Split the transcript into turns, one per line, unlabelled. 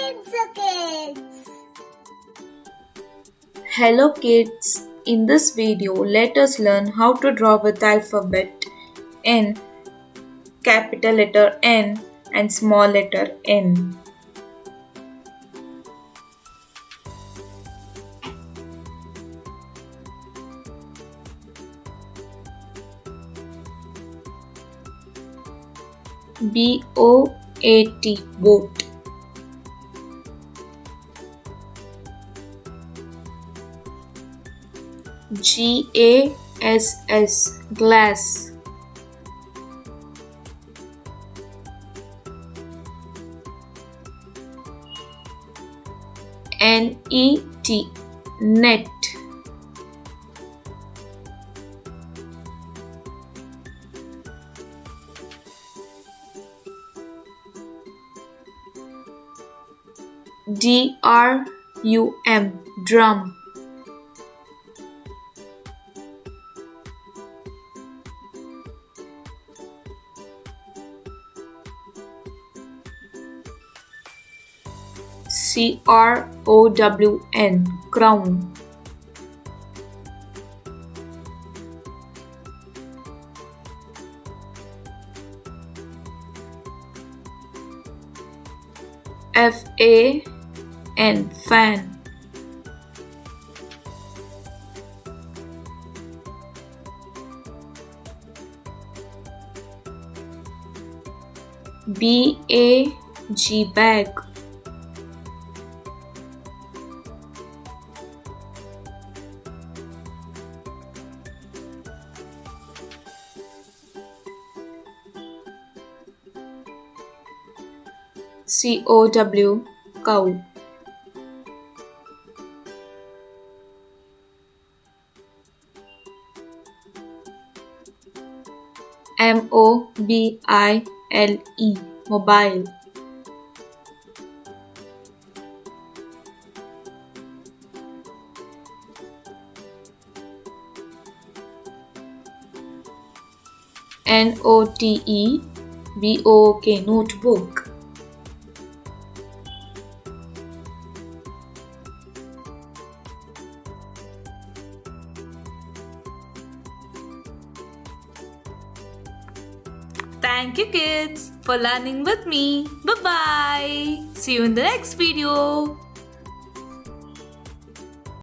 kids.
Hello kids, in this video let us learn how to draw with alphabet in capital letter N and small letter n. B-O-A-T, boat. G-A-S-S, glass. N-E-T, net. D-R-U-M, drum. C-R-O-W-N, crown. F-A-N, fan. B-A-G, bag. C-O-W, cow. M-O-B-I-L-E, mobile. N-O-T-E-B-O-O-K, notebook. Thank you kids for learning with me. Bye bye. See you in the next video.